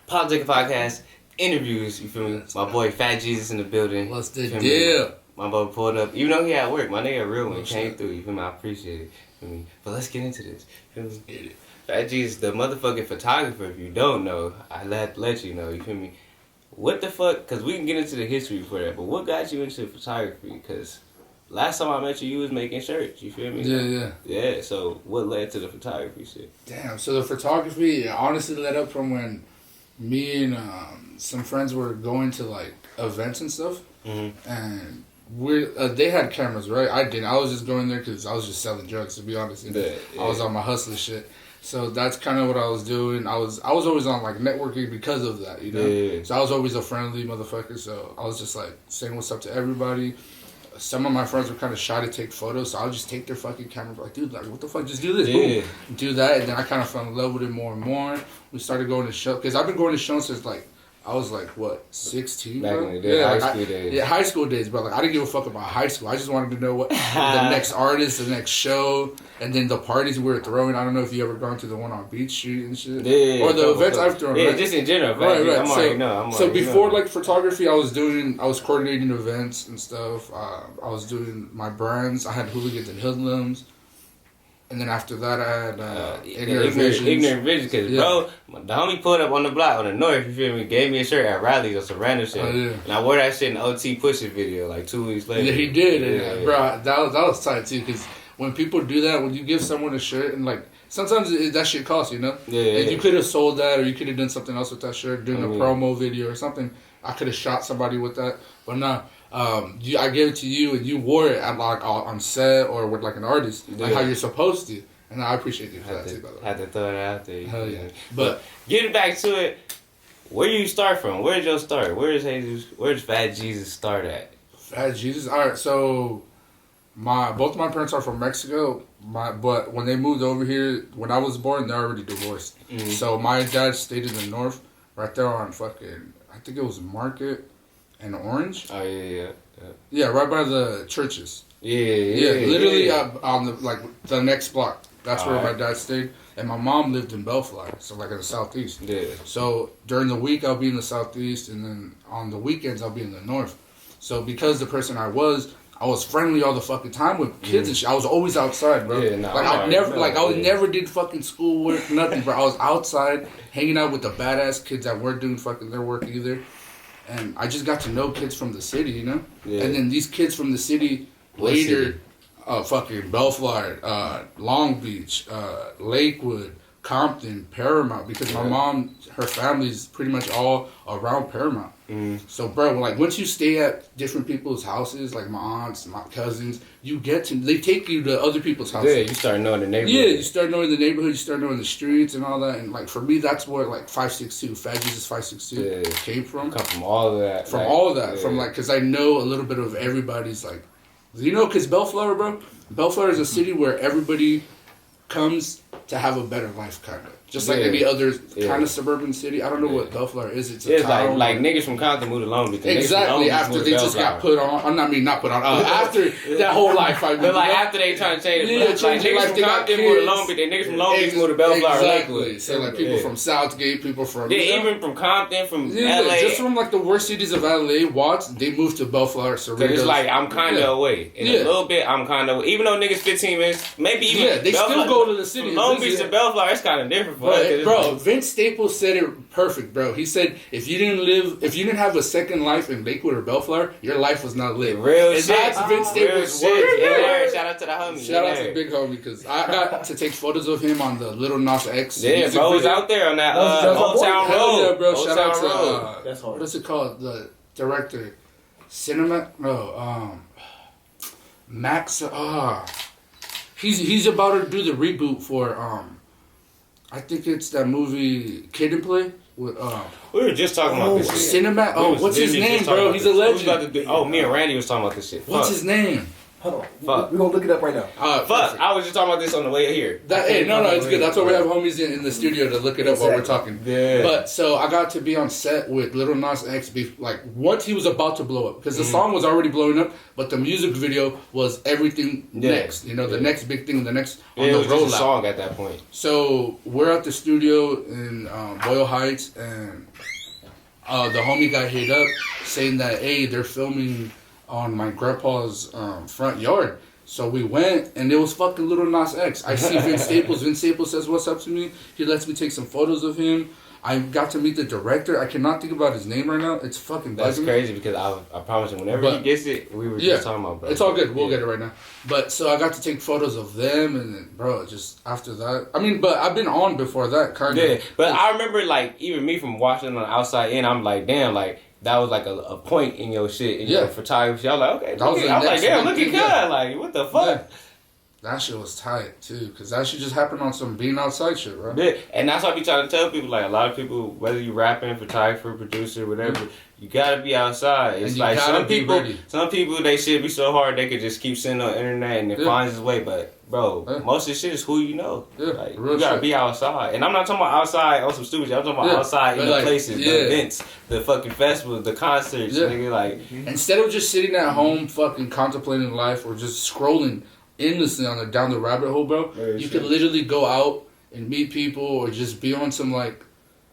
Politic Podcast interviews, you feel me? My boy Fat Jesus in the building. What's the deal? My boy pulled up. Even though he at work, my nigga real one came through, you feel me? I appreciate it. You feel me? But let's get into this. You feel me? Fat Jesus, the motherfucking photographer, if you don't know, I let you know, you feel me? What the fuck? Because we can get into the history for that, but what got you into photography? Because last time I met you, you was making shirts, you feel me? Yeah, so what led to the photography shit? Damn, so the photography honestly led up from when me and some friends were going to like events and stuff, and they had cameras, right? I didn't. I was just going there because I was just selling drugs, to be honest. I was on my hustler shit. So that's kind of what I was doing. I was always on like networking because of that, you know. Yeah. So I was always a friendly motherfucker. So I was just like saying what's up to everybody. Some of my friends were kind of shy to take photos, so I'll just take their fucking camera. Like, dude, like, what the fuck? Just do this. Yeah. Boom. Do that, and then I kind of fell in love with it more and more. We started going to shows because I've been going to shows since like I was like what 16. Back bro? in the day, yeah, high school days. Yeah, high school days, bro. Like I didn't give a fuck about high school. I just wanted to know what the next artist, the next show, and then the parties we were throwing. I don't know if you ever gone to the one on Beach Street and shit, or the events I've thrown. Yeah, right? just in general. Right. So before like photography, I was coordinating events and stuff. I was doing my brands. I had Hooligans and Hoodlums. And then after that, I had Ignorant Visions. Because, bro, the homie pulled up on the block on the north, you feel me, gave me a shirt at Riley's or some random shit. And I wore that shit in the OT Push It video like 2 weeks later. Yeah, he did. Bro, that was tight, too, because when people do that, when you give someone a shirt, and like, sometimes that shit costs, you know? And you could have sold that, or you could have done something else with that shirt, doing a promo video or something. I could have shot somebody with that. But nah. I gave it to you and you wore it at like on set or with like an artist, like how you're supposed to, and I appreciate you for that too. By the way, had to throw it out there. Hell yeah! But getting back to it, where do you start from? Where did your start? Where does Fat Jesus start at? Fat Jesus. All right, so both my parents are from Mexico. But when they moved over here, when I was born, they're already divorced. So my dad stayed in the north, right there on fucking, I think it was Market and Orange. Oh yeah. Yeah, right by the churches. Yeah. Literally on the next block. That's where my dad stayed, and my mom lived in Bellflower, so like in the southeast. Yeah. So during the week I'll be in the southeast, and then on the weekends I'll be in the north. So because the person I was friendly all the fucking time with kids and shit. I was always outside, bro. Yeah, I never did fucking schoolwork, nothing, bro. I was outside hanging out with the badass kids that weren't doing fucking their work either. And I just got to know kids from the city, you know? Yeah. And then these kids from the city later, fucking Bellflower, Long Beach, Lakewood, Compton, Paramount, because my mom, her family's pretty much all around Paramount. So, bro, like, once you stay at different people's houses, like my aunts, my cousins, they take you to other people's houses. Yeah, you start knowing the neighborhood. Yeah, you start knowing the neighborhood, you start knowing the streets and all that. And, like, for me, that's where, like, 562, Fat Jesus 562 came from. Come from all of that. From all of that. From, like, because I know a little bit of everybody's, like, you know, because Bellflower, bro, Bellflower is a city where everybody comes to have a better life, kind of. Just like any other kind of suburban city. I don't know what Bellflower is. It's a town. like niggas from Compton moved to Long Beach. Exactly, after they just got put on. Not put on. After that whole life. But like after they trying to change it. Like niggas from Compton moved to Long Beach. Niggas from Long Beach moved to Bellflower. Exactly. So like people from Southgate, people from... even from Compton, from LA. Just from like the worst cities of LA, Watts, they moved to Bellflower. So it's like I'm kind of away. In a little bit, I'm kind of away. Even though niggas 15 minutes, maybe even... Yeah, they still go to the city. From Long Beach to Bellflower, it's kind of different for us. Bro, Vince Staples said it perfect, bro. He said, if you didn't have a second life in Lakewood or Bellflower, your life was not lived. Real shit. That's Vince Staples' words. Yeah, shout out to the homie. Shout out to Big Homie, because I got to take photos of him on the Lil Nas X. Yeah, bro was out there on that Old Town Road. Yeah, bro. Shout out to, what is it called? The director. Max, he's about to do the reboot for, I think it's that movie Kid and Play with we were just talking about this shit. What's his name, bro? He's a legend. Me and Randy was talking about this shit. What's his name? Hold on. Fuck. We're gonna look it up right now. Fuck, I was just talking about this on the way here. It's good. That's why we have homies in the studio to look it up while we're talking. Yeah. But so I got to be on set with Lil Nas X, like once he was about to blow up, because the song was already blowing up, but the music video was everything next. You know, the next big thing, the next on the it was just a rollout. song at that point. So we're at the studio in Boyle Heights, and the homie got hit up saying that, hey, they're filming on my grandpa's front yard. So we went, and it was fucking Lil Nas X. I see Vince Staples. Vince Staples says what's up to me. He lets me take some photos of him. I got to meet the director. I cannot think about his name right now. It's fucking That's bugging crazy because I promise you, whenever he gets it, we were just talking about, bro. It's all good. We'll get it right now. But so I got to take photos of them, and then, bro, just after that. I mean, but I've been on before that, kind of. Yeah, but I remember, like, even me from watching on the outside in, I'm like, damn, like, that was like a point in your shit, in your photography. I was like, okay. I was like, damn, look at God. Like, what the fuck? Yeah. That shit was tight, too, because that shit just happened on some being outside shit, bro. Yeah, and that's why I be trying to tell people, like, a lot of people, whether you rapping, photographer, producer, whatever, you gotta be outside. It's like some people, they shit be so hard they could just keep sitting on the internet and it finds its way, but bro, most of this shit is who you know. Yeah, like, you gotta be outside. And I'm not talking about outside on some stupid shit. I'm talking about outside in the places, the events, the fucking festivals, the concerts, nigga, like. Instead of just sitting at home fucking contemplating life or just scrolling endlessly down the rabbit hole, bro, you could literally go out and meet people or just be on some, like,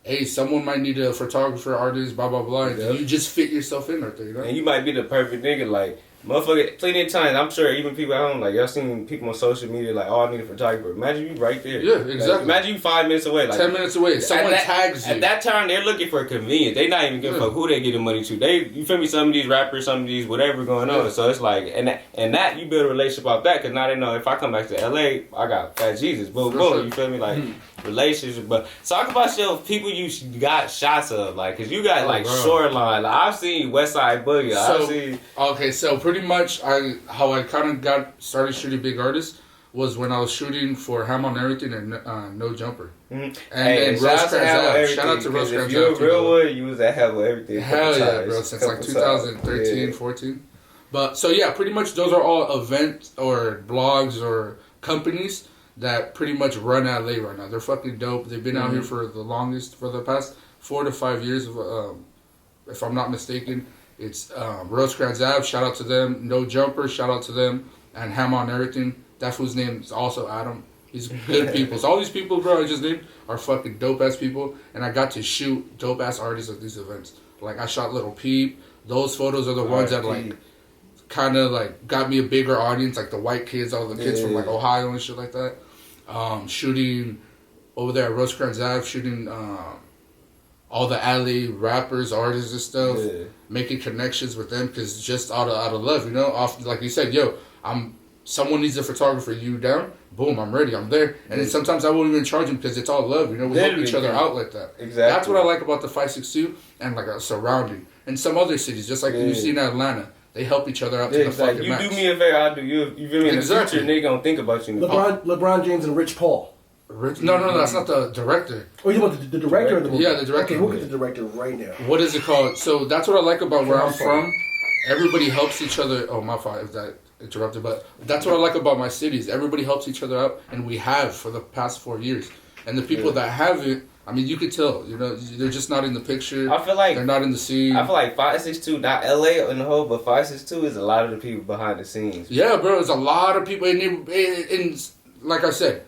hey, someone might need a photographer, artist, blah, blah, blah. And you just fit yourself in right there, you know? And you might be the perfect nigga, like, motherfucker, plenty of times, I'm sure even people at home, like, y'all seen people on social media, like, oh, I need a photographer. Imagine you right there. Yeah, exactly. Like, imagine you 5 minutes away. Like, 10 minutes away. Someone tags you. At that time, they're looking for convenience. They not even giving a fuck who they getting money to. You feel me? Some of these rappers, some of these whatever going on. So it's like, and that you build a relationship off that, because now they know if I come back to LA, I got Fat Jesus. Boom, boom. You feel me? Like, relationship. But talk about people you got shots of, like, because you got, Shoreline. Like, I've seen West Side Boogie. Okay, so pretty much how I kind of started shooting big artists was when I was shooting for Ham on Everything and No Jumper. And then shout out to Rose If you're a real one, you was at Hell with Everything. Hell yeah, bro. Since like 2013, 14. But so yeah, pretty much those are all events or blogs or companies that pretty much run LA right now. They're fucking dope. They've been out here for the past 4 to 5 years, if I'm not mistaken. It's Rosecrans Ave, shout out to them. No Jumper, shout out to them. And Ham on Everything. That fool's name is also Adam. He's good people. So all these people, bro, I just named are fucking dope-ass people. And I got to shoot dope-ass artists at these events. Like, I shot Little Peep. Those photos are the ones that, like, kind of, like, got me a bigger audience. Like, the white kids, all the kids from, like, Ohio and shit like that. Shooting over there at Rosecrans Ave, shooting all the alley rappers, artists and stuff, making connections with them because just out of love, you know. Like you said, someone needs a photographer. You down? Boom, I'm ready. I'm there. And then sometimes I won't even charge them because it's all love. You know, we help each other out like that. Exactly. That's what I like about the 562 and like a surrounding. And some other cities, just like you see in Atlanta, they help each other out to the fucking max. You do me a favor, I do you. You feel me? In the future, nigga gonna think about you. LeBron James and Rich Paul. No, that's not the director. Oh, you want the director of the movie? Yeah, the director. Okay, we'll get the director right now. What is it called? So that's what I like about where I'm from. Everybody helps each other. Oh, my fault if that interrupted. But that's what I like about my cities. Everybody helps each other out, and we have for the past 4 years. And the people that haven't, I mean, you could tell. You know, they're just not in the picture. I feel like they're not in the scene. I feel like 562, not LA in the whole, but 562 is a lot of the people behind the scenes. Yeah, bro, it's a lot of people, and like I said,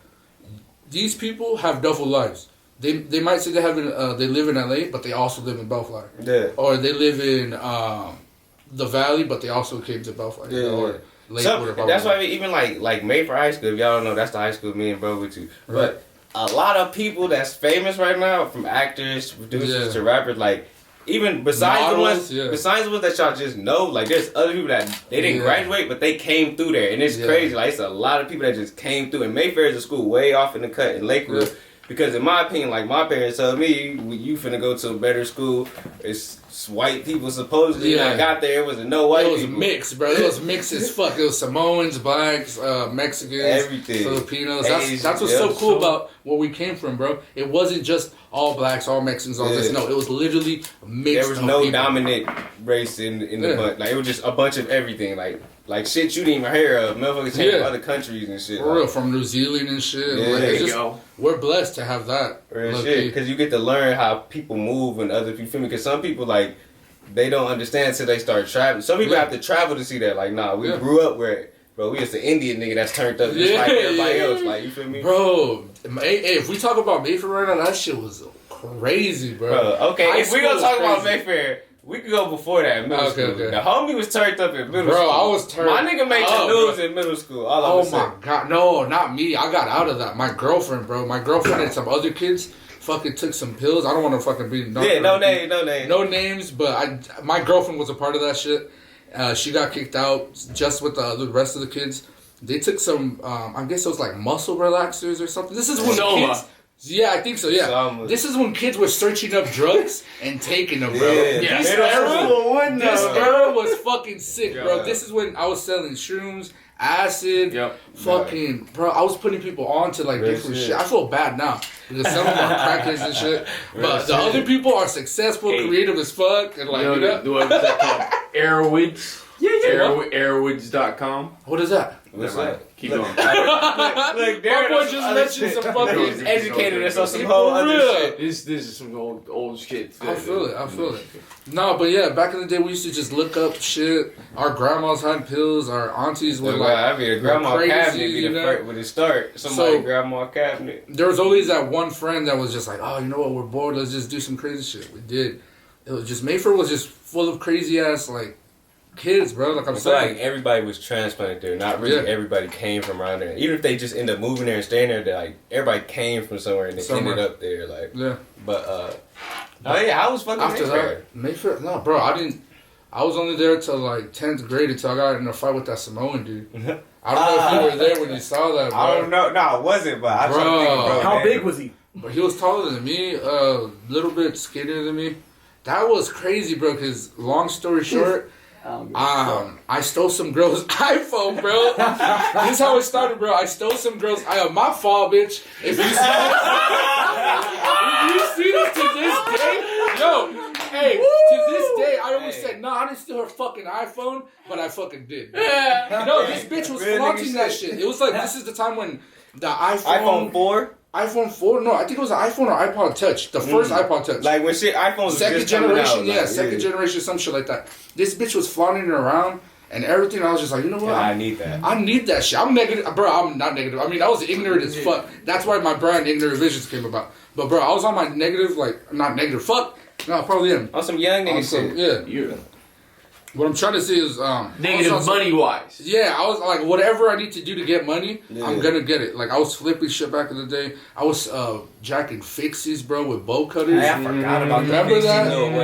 these people have double lives. They might say they live in LA, but they also live in Bellflower. Yeah. Or they live in the Valley, but they also came to Bellflower. Yeah. Or Lakewood. So, that's why even like Mayfair High School. If y'all don't know, that's the high school me and bro went to. Right. But a lot of people that's famous right now, from actors, producers to rappers, like even besides the ones that y'all just know, like there's other people that they didn't graduate, but they came through there, and it's crazy. Like it's a lot of people that just came through. And Mayfair is a school way off in the cut in Lakewood. Yeah. Because in my opinion, like my parents told me, you finna go to a better school. It's white people supposedly. When I got there, it was no white people. It was mixed, bro. It was mixed as fuck. It was Samoans, blacks, Mexicans, everything. Filipinos. That's what's so cool about where we came from, bro. It wasn't just all blacks, all Mexicans, all this. No, it was literally mixed. There was no dominant race in the bunch. Like it was just a bunch of everything. Like like shit you didn't even hear of. Motherfuckers came from other countries and shit. For real, from New Zealand and shit. Yeah, like, there you go. We're blessed to have that. Real shit, because you get to learn how people move and other people. Because some people like they don't understand until they start traveling. Some people have to travel to see that. Like, nah, we grew up where. Bro, we just an Indian nigga that's turned up just like everybody else. Like, you feel me? Bro, hey, if we talk about Mayfair right now, that shit was crazy, bro. Okay, if we gonna talk about Mayfair, we could go before that in middle school. Okay. The homie was turned up in middle school. Bro, I was turned up. My nigga made the news in middle school. Oh my god, no, not me. I got out of that. My girlfriend, bro. My girlfriend and some other kids fucking took some pills. I don't want to fucking be... no names. No names, but my girlfriend was a part of that shit. She got kicked out just with the rest of the kids. They took some, I guess it was like muscle relaxers or something. This is when kids... Yeah, I think so, yeah. This is when kids were searching up drugs and taking them, bro. Yeah. This era was fucking sick, bro. This is when I was selling shrooms, acid, fucking... Bro, I was putting people on to like different shit. I feel bad now because some of them are crackheads and shit. But the other people are successful, creative as fuck. And like, what's that called? Airwoods? Airwoods.com. What is that? What's that? Keep going. Look, my boy just mentioned some fucking educated us on some whole other shit. This is some old shit. I feel it. No, but yeah, back in the day we used to just look up shit. Our grandmas had pills. Our aunties were like, I mean, a grandma crazy, cabinet be the first when it start. Somebody grandma cabinet. There was always that one friend that was just like, oh, you know what? We're bored. Let's just do some crazy shit. We did. It was just Mayfair was just full of crazy ass like kids, bro. Like I'm saying, like everybody was transplanted there. Not really everybody came from around there. Even if they just end up moving there and staying there, like everybody came from somewhere and they ended up there. Like but I was fucking after that Mayfair. No, bro, I didn't. I was only there till like 10th grade until I got in a fight with that Samoan dude. I don't know if you were there when you saw that, bro. I don't know. No, I wasn't, but I trying to think, bro. How big was he? But he was taller than me, a little bit skinnier than me. That was crazy, bro, because long story short, I stole some girl's iPhone, bro. This is how it started, bro. I stole some girl's iPhone. My fault, bitch. If you see this to this day, to this day, I always said, no, I didn't steal her fucking iPhone, but I fucking did. No, this bitch was flaunting that shit. It was like, this is the time when the iPhone 4? iPhone 4? No, I think it was an iPhone or iPod Touch. The first iPod Touch. Like when shit, iPhones second generation, second generation, some shit like that. This bitch was flaunting it around and everything. I was just like, you know what? I need that. I need that shit. I'm negative. Bro, I'm not negative. I mean, I was ignorant as fuck. That's why my brand Ignorant Visions came about. But bro, I was on my negative, like, not negative, fuck. No, I probably am. On some young nigga shit. Yeah. What I'm trying to say is negative money wise. Yeah, I was like, whatever I need to do to get money, I'm gonna get it. Like I was flipping shit back in the day. I was jacking fixies, bro, with bow cutters. I forgot about that. Remember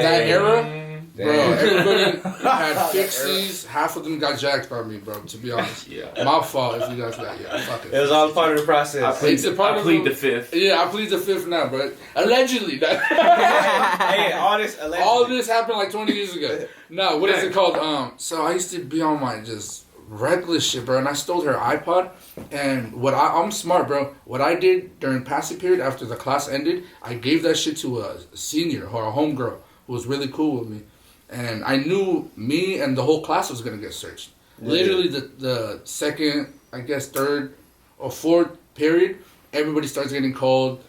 that era? Bro, everybody had fixies. Half of them got jacked by me, bro. To be honest, my fault if you guys got fuck it. It was all part of the process. I plead the fifth. Yeah, I plead the fifth now, bro. Allegedly, hey, all this happened like 20 years ago. No, what is it called? So I used to be on my just reckless shit, bro, and I stole her iPod. And I'm smart, bro. What I did during passing period after the class ended, I gave that shit to a senior or a homegirl who was really cool with me. And I knew me and the whole class was going to get searched. Yeah. Literally the second, I guess, third or fourth period, everybody starts getting called.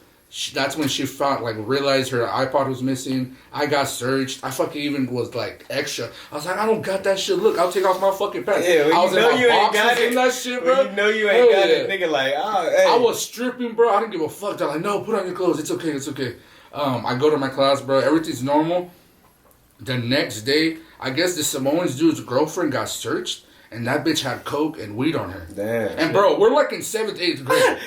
That's when she realized her iPod was missing. I got searched. I fucking even was like extra. I was like, I don't got that shit. Look, I'll take off my fucking pants. Yeah, I was in my boxes in that shit, bro. You know you ain't got it. Nigga like, oh, hey. I was stripping, bro. I didn't give a fuck. They're like, no, put on your clothes. It's okay. I go to my class, bro. Everything's normal. The next day, I guess the Samoan dude's girlfriend got searched, and that bitch had coke and weed on her. Damn. And bro, we're like in 7th, 8th grade.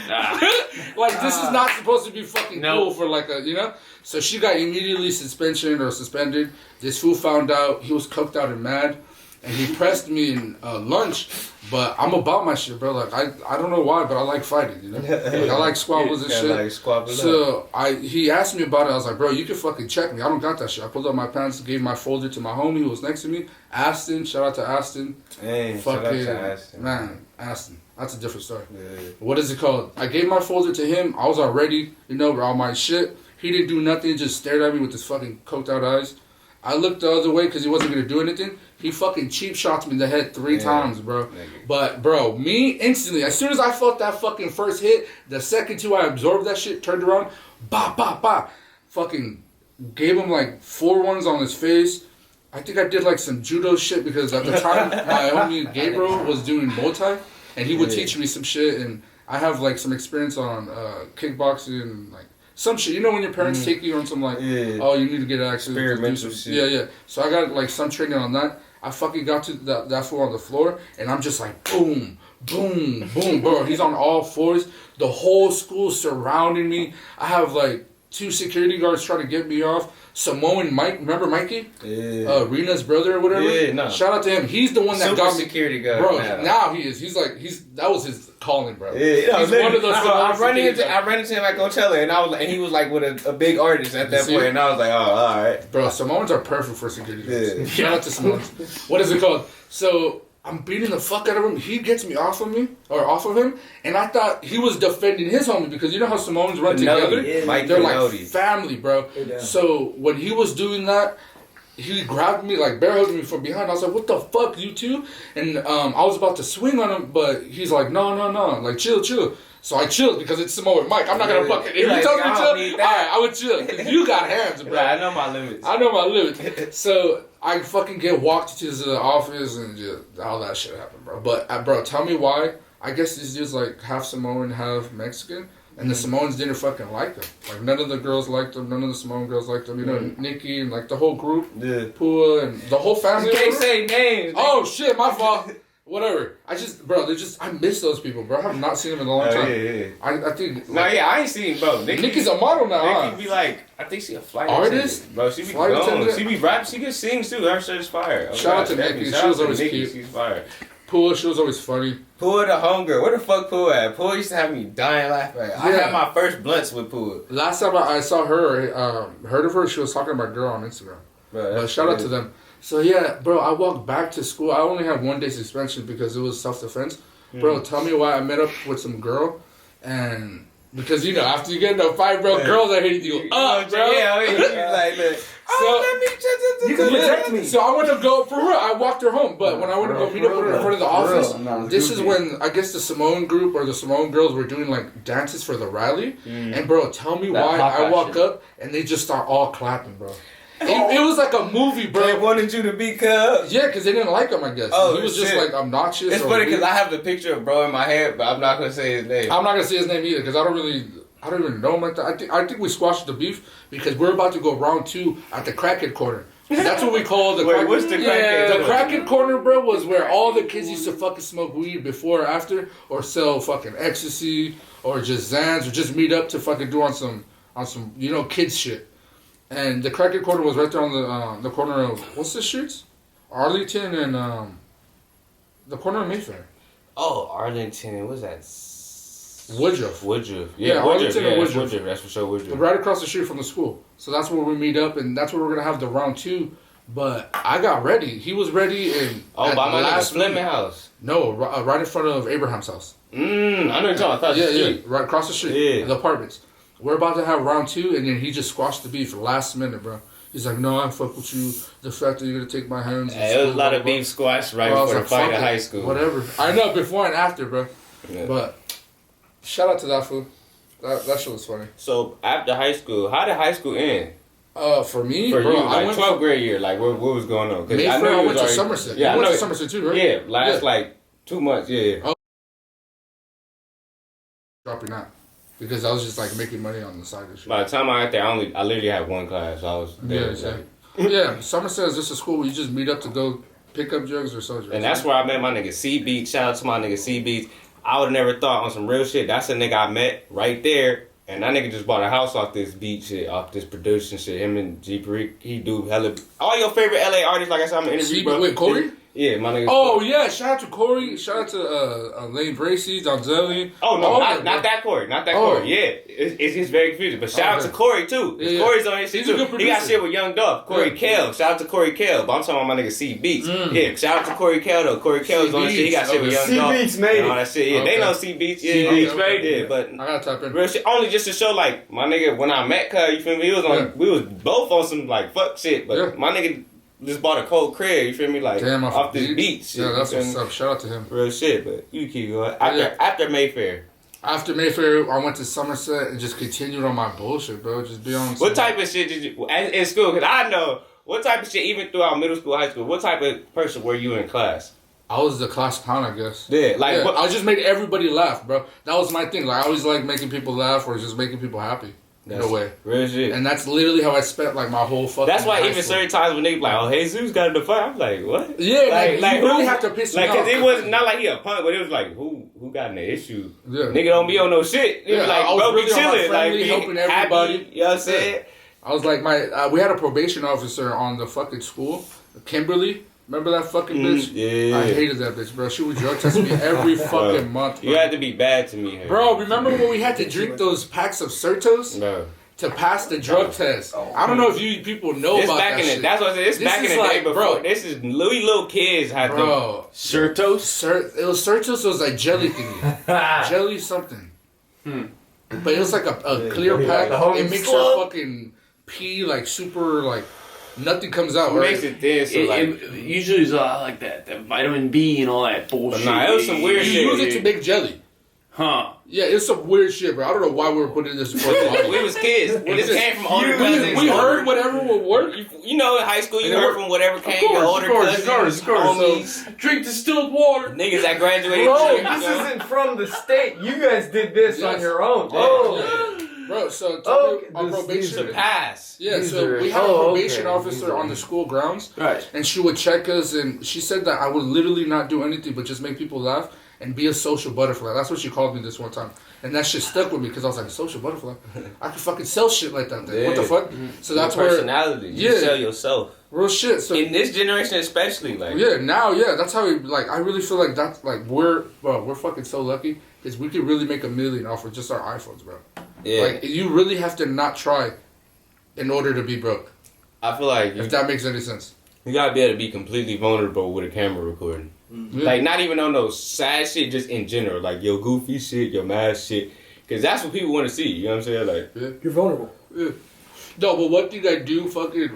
Like this is not supposed to be fucking cool for like a, you know? So she got immediately suspended. This fool found out, he was coked out and mad, and he pressed me in lunch. But I'm about my shit, bro. Like I don't know why, but I like fighting, you know? Like, I like squabbles and shit. Like so he asked me about it. I was like, bro, you can fucking check me. I don't got that shit. I pulled up my pants, gave my folder to my homie who was next to me, Aston. Shout out to Aston. Hey, shout out to Aston. Man, Aston. That's a different story. Yeah. What is it called? I gave my folder to him. I was already, with all my shit. He didn't do nothing. Just stared at me with his fucking coked out eyes. I looked the other way because he wasn't gonna do anything. He fucking cheap shots me in the head 3 times, bro. But bro, me instantly, as soon as I felt that fucking first hit, the second 2 I absorbed that shit, turned around, ba ba ba, fucking gave him like 4 ones on his face. I think I did like some judo shit because at the time my homie Gabriel was doing Muay Thai and he would teach me some shit, and I have like some experience on kickboxing and like some shit. You know when your parents take you on some like, oh, you need to get access to do some shit. Yeah. So I got like some training on that. I fucking got to that fool on the floor and I'm just like boom, boom, boom, bro. He's on all 4s. The whole school surrounding me. I have like 2 security guards trying to get me off. Samoan Mike, remember Mikey? Yeah. Rena's brother or whatever? Yeah, no. Shout out to him. He's the one that Super got me. security guard. Bro, now he is. That was his calling, bro. Yeah, he's one of those. I ran into him at Coachella, and he was like with a big artist at that point, and I was like, oh, all right. Bro, Samoans are perfect for security guards. Yeah. Shout out to Samoans. What is it called? So I'm beating the fuck out of him. He gets me off of him, and I thought he was defending his homie because you know how Samoans run together? Yeah, they're like family, bro. Yeah. So when he was doing that, he grabbed me, like bear hugged me from behind. I was like, what the fuck, you two? And I was about to swing on him, but he's like, no, like chill. So I chilled because it's Samoan Mike. I'm not gonna fucking. If you tell me to chill, alright, I would chill. Because you got hands, bro. I know my limits. So I fucking get walked to the office and just all that shit happened, bro. But bro, tell me why. I guess these dudes like half Samoan, half Mexican. And the Samoans didn't fucking like them. Like, none of the girls liked them. None of the Samoan girls liked them. You know, Nikki and, like, the whole group. Yeah. Pua and the whole family. You can't say names. Oh, shit, my fault. Whatever. I miss those people, bro. I have not seen them in a long time. Yeah. I think. Like, I ain't seen, bro. Nikki's a model now, Nikki be like, I think she a flight artist. Attendant. Bro, she be gone. She be rap. She can sing, too. Her shit is fire. Shout out to Nikki. She was always cute. She's fire. Pua, she was always funny. Pua the hunger. Where the fuck Pua at? Pua used to have me dying laughing. I had my first blunts with Pua. Last time I saw her, heard of her, she was talking about a girl on Instagram. But shout out to them. So yeah, bro, I walked back to school. I only had 1 day suspension because it was self-defense. Bro, tell me why I met up with some girl, and because, you know, after you get in a fight, bro, girls are hitting you up, bro. Yeah, I mean, like, look. You can protect me. So I went to go, for real, I walked her home, but when I went to go meet up with her in front of the office, this is when, I guess the Samoan group or the Samoan girls were doing, like, dances for the rally, and bro, tell me why I walk up, and they just start all clapping, bro. It was like a movie, bro. They wanted you to be Cub? Yeah, because they didn't like him, I guess. He was just, like, obnoxious. It's funny because I have the picture of bro in my head, but I'm not going to say his name. I'm not going to say his name either because I don't even know him like that. I think we squashed the beef because we're about to go round 2 at the crackhead corner. That's what we call the crackhead. What's the crackhead? The crackhead corner, bro, was where all the kids used to fucking smoke weed before or after, or sell fucking ecstasy, or just Xans, or just meet up to fucking do on some you know, kids shit. And the crackhead corner was right there on the corner of, what's the streets? Arlington and the corner of Mayfair. Oh, Arlington. What's that? Woodruff. Yeah, Arlington and Woodruff. That's for sure, Woodruff. Right across the street from the school. So that's where we meet up, and that's where we're going to have the round 2. But I got ready. He was ready. And by my last Fleming house? No, right in front of Abraham's house. I know you're talking about. Yeah, right across the street. The apartments. We're about to have round 2, and then he just squashed the beef last minute, bro. He's like, no, I fuck with you. The fact that you're going to take my hands. Hey, there was a lot of beef squashed right before the fight in high school. Whatever. I know, before and after, bro. Yeah. But shout out to that fool. That shit was funny. So, after high school, how did high school end? For me, for bro, you, like 12th grade year, like what was going on? Mayfair, I went to Somerset. Yeah, I went to Somerset too, right? Yeah, last like 2 months, Dropping out. Because I was just like making money on the side of shit. By the time I got there, I literally had 1 class. So I was there. Yeah, Somerset is just a school where you just meet up to go pick up drugs or soldiers. And that's where I met my nigga C Beats. Shout out to my nigga C Beats. I would have never thought on some real shit. That's a nigga I met right there. And that nigga just bought a house off this beat shit, off this production shit. Him and G Perique, he do hella. All your favorite LA artists, like I said, I'm an interview, bro. Wait, Corey? Yeah, my nigga. Oh yeah, shout out to Corey. Shout out to Lane Bracy, Donzelli. Oh no, all not, them, not bro. that Corey, not that Oh. Corey. Yeah, it's just very confusing. But shout out to Okay. Corey too. Yeah, yeah. Corey's on his shit He's a too. good He got producer. shit with Young Dolph. Corey Yeah. Kale. Shout out to Corey Kale. But I'm talking about my nigga C Beats. Mm. Yeah, shout out to Corey Kale though. Corey Kale's on his shit. He got shit with Young C Dolph. Beats made and all it. that shit. Yeah, Okay. they know C Beats. Yeah, C Beats yeah, made it. yeah, but. I gotta tap in. Real shit, only just to show like my nigga when I met Cuz, you feel me? He was on, Yeah. we was both on some like fuck shit, but Yeah. my nigga just bought a cold crib, you feel me? Like Damn, off this beach. Shit, Yeah, that's you feel what's me? up. Shout out to him. Real shit, but you keep going. Yeah. After Mayfair, After Mayfair, I went to Somerset and just continued on my bullshit, bro. Just be on. what type of shit did you in school? Cause I know what type of shit even throughout middle school, high school. What type of person were you in class? I was the class clown, I guess. Yeah, like Yeah, what? I just made everybody laugh, bro. That was my thing. Like I always like making people laugh or just making people happy in a way. Real shit. And that's literally how I spent like my whole fucking. That's why high even school. certain times when they be like, "Oh, Jesus got in the fight," I'm like, "What?" Yeah, like you really who- have to piss me like, off. cause it was not like he a punk, but it was like, who got in the issue? Yeah. Nigga don't be on no shit. It Yeah, was like, I was bro, be really on my chilling, like friendly, be helping happy, everybody. you know what I'm saying? I was like we had a probation officer on the fucking school, Kimberly. Remember that fucking bitch? Yeah. I hated that bitch, bro. She would drug test me every fucking month. Bro. You had to be bad to me, Bro, remember when we had to drink those packs of Certos No. to pass the drug test? I don't know if you people know It's about back that in shit. the. That's what I said. It's This back in is the day like, before. bro. This is little kids had to. Bro, Certos? it was Certos. It was like jelly thingy, jelly something. But it was like a clear pack. the homie It makes slug. your fucking pee like super like nothing comes out. It Right? makes it thin, so like. Usually it's like that vitamin B and all that bullshit. nah, it was some weird You shit. use it to make jelly. Huh. Yeah, it's some weird shit, bro. I don't know why we were putting this for our body. We was kids. And this came from older We cousins. heard whatever would work. You know, in high school, you And it heard worked. from whatever came Of your course, older of course, cousins, of course, of course. homies, Drink distilled water. niggas that graduated. Bro, you this know? isn't from the state. You guys did this Yes. on your own. Yeah. Oh. Bro, so Oh, on this- probation. To pass. Yeah, These so are- we had a oh, probation okay. officer These are- on the school grounds, Right. and she would check us, and she said that I would literally not do anything but just make people laugh and be a social butterfly. That's what she called me this one time, and that shit stuck with me because I was like, social butterfly. I could fucking sell shit like that. Then. What the Yeah. fuck? So that's Your where personality. You Yeah. sell yourself. real shit. So In this generation, especially, like. yeah, now that's how we like. I really feel like that's like we're fucking so lucky because we could really make $1 million off of just our iPhones, bro. Yeah. Like you really have to not try in order to be broke. I feel like you, If that makes any sense. you gotta be able to be completely vulnerable with a camera recording. Yeah. Like, not even on those sad shit, just in general. Like, your goofy shit, your mad shit. Because that's what people want to see. You know what I'm saying? Like, You're vulnerable. Yeah. No, but one thing I do fucking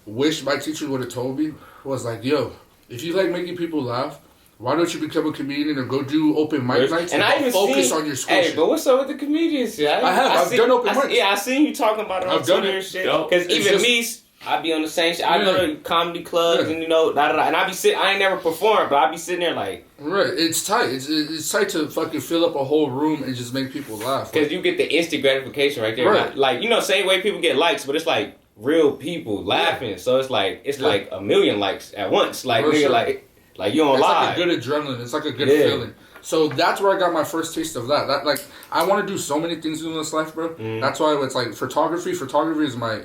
wish my teacher would have told me was like, yo, if you like making people laugh, why don't you become a comedian and go do open mic nights and I even focus seen, on your school hey, shit? but what's up with the comedian shit? I have. I've done open mics. Yeah, I seen you talking about it on I've done Twitter it. and shit. Yup. Because It's even just- me, I be on the same shit. I Yeah. go to comedy clubs Yeah. and, you know, da-da-da. And I be sitting, I ain't never performed, but I be sitting there like, Right, it's tight. It's tight to fucking fill up a whole room and just make people laugh. because you get the instant gratification right there. Right. Not- like, you know, same way people get likes, but it's like real people laughing. So it's like, Yeah. like 1,000,000 likes at once. Like, For nigga, sure. like you on It's live. like a good adrenaline. It's like a good Yeah. feeling. So that's where I got my first taste of that. That like I want to do so many things in this life, bro. Mhm. That's why it's like photography. Photography is my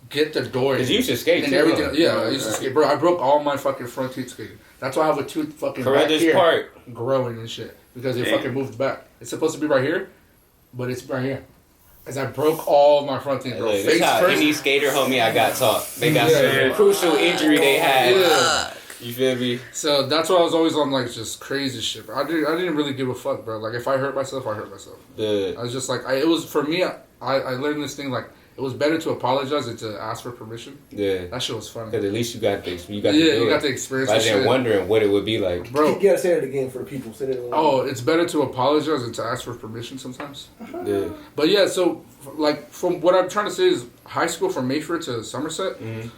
get the door. Because you used to skate and too, everything. huh? Yeah, I used to skate, bro. I broke all my fucking front teeth skating. That's why I have a tooth fucking back Carruthers here Park. growing and shit because it Damn. fucking moved back. It's supposed to be right here, but it's right here. Cause I broke all my front teeth, bro. Look, this Face how first. any skater homie I got taught. They got Yeah. some crucial injury they had. Yeah. You feel me? So that's why I was always on like just crazy shit. Bro. I didn't really give a fuck, bro. Like if I hurt myself, I hurt myself. The I was just like, it was for me. I learned this thing like it was better to apologize than to ask for permission. yeah. That shit was funny. Because at least you got this. You got Yeah, to do you it. got the experience. Rather and than shit. wondering what it would be like. Bro. You gotta say it again for people. Say it again. Oh, it's better to apologize than to ask for permission sometimes. Yeah. But yeah, so like from what I'm trying to say is high school from Mayfair to Somerset, Mhm.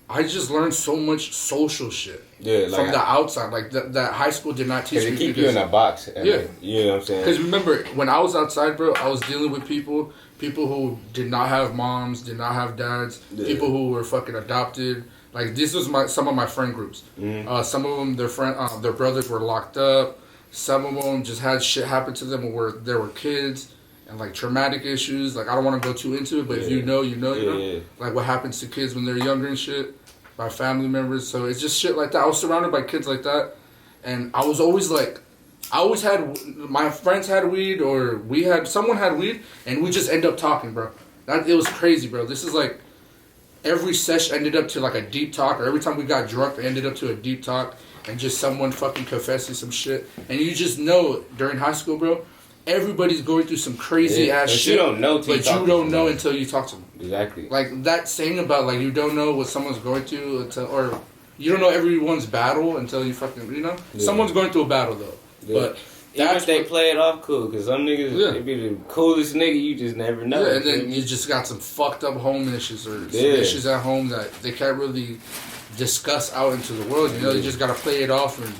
I just learned so much social shit Yeah, from like the outside. Like that high school did not teach because me. it keep you in a box. And Yeah. You know what I'm saying? Because remember, when I was outside, bro, I was dealing with people who did not have moms, did not have dads, Yeah. people who were fucking adopted. Like this was some of my friend groups. Mhm. Some of them, their brothers were locked up. Some of them just had shit happen to them where there were kids and like traumatic issues. Like I don't want to go too into it, but if Yeah. you know, you know, you know. Yeah. Like what happens to kids when they're younger and shit. by family members. So it's just shit like that. I was surrounded by kids like that, and I was always like, I always had, my friends had weed, or someone had weed, and we just end up talking, bro. It was crazy, bro. This is like, every session ended up to like a deep talk, or every time we got drunk, it ended up to a deep talk, and just someone fucking confessing some shit. And you just know, during high school, bro, everybody's going through some crazy ass shit. You don't know but you don't know until you talk to them. Exactly. Like that saying about like you don't know what someone's going through until, or you don't know everyone's battle until you fucking, you know? Yeah. Someone's going through a battle though. Yeah. But even if they play it off cool, because some niggas, they be the coolest nigga, you just never know. Yeah, and then you just got some fucked up home issues, or some issues at home that they can't really discuss out into the world, you know? You just gotta play it off and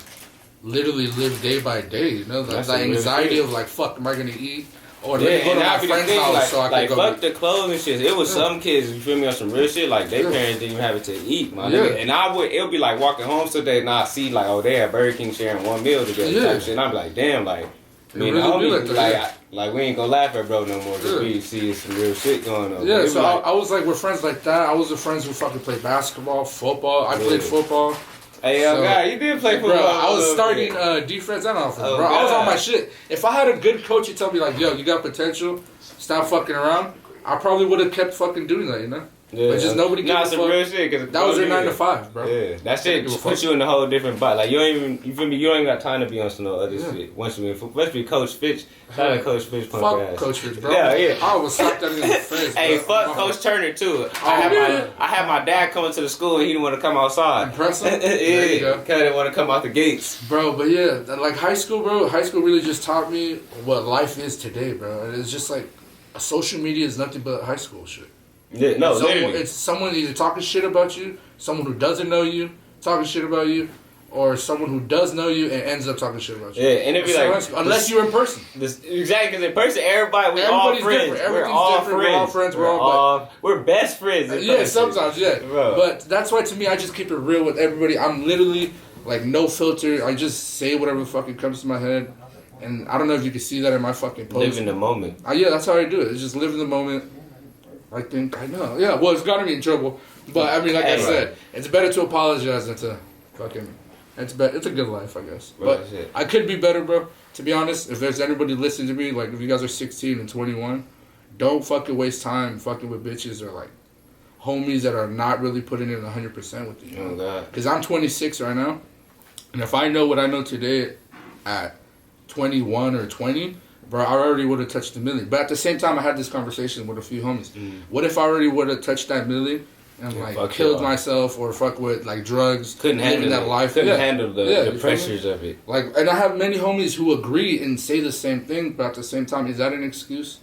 literally live day by day, you know? That anxiety of like, fuck, am I gonna eat? Or let me go to my friend's house like, so I like, can go. Fuck the clothes and shit. It was some kids, you feel me, on some real shit, like their parents didn't even have it to eat, my nigga. And it'll be like walking home today and I see like, oh, they have Burger King sharing one meal together type shit. And I'm like, damn, like, me and the homies, like we ain't gonna laugh at bro no more because we see some real shit going on. Yeah, so I was like with friends like that. I was with friends who fucking played basketball, football. I played football. Hey, God, you did play football. Bro, I was starting defense and offense, bro. I was on my shit. If I had a good coach, he'd tell me like, yo, you got potential, stop fucking around, I probably would have kept fucking doing that, you know? Yeah, but just nobody gave a fuck. Real shit, cause that was their 9 to 5, bro. Yeah, that shit puts you in a whole different body. Like you don't even, you feel me? You don't even got time to be on some other shit. Once you in, especially Coach Fitch. Shout out to Coach Fitch, punk fuck ass. Coach Fitch, bro. Yeah. I was slapped that in the face. Hey, fuck Coach Turner too. I had my dad coming to the school and he didn't want to come outside. Impress him? Yeah, cause he didn't want to come out the gates. Bro, but yeah, like high school, bro. High school really just taught me what life is today, bro. And it's just like social media is nothing but high school shit. Yeah, no, it's someone either talking shit about you, someone who doesn't know you talking shit about you, or someone who does know you and ends up talking shit about you. Yeah, and it'd be like unless you're in person. Exactly, because in person, everybody's all friends. Different. We're all friends. We're all we're best friends. Yeah, sometimes, bro. But that's why to me, I just keep it real with everybody. I'm literally like no filter. I just say whatever fucking comes to my head. And I don't know if you can see that in my fucking post. Live in the moment. Yeah, that's how I do it. It's just live in the moment. I think I know. Yeah, well, it's gotten me in trouble. But I mean, like I said, it's better to apologize than to fucking. It's a good life, I guess. Bro, but I could be better, bro. To be honest, if there's anybody listening to me, like if you guys are 16 and 21, don't fucking waste time fucking with bitches or like homies that are not really putting in 100% with you. Oh God. Because I'm 26 right now, and if I know what I know today at 21 or 20. Bro, I already would have touched $1 million. But at the same time, I had this conversation with a few homies. What if I already would have touched that $1 million and like killed myself or fuck with like drugs? Couldn't handle that life. Couldn't handle the pressures of it. Like, and I have many homies who agree and say the same thing, but at the same time, is that an excuse?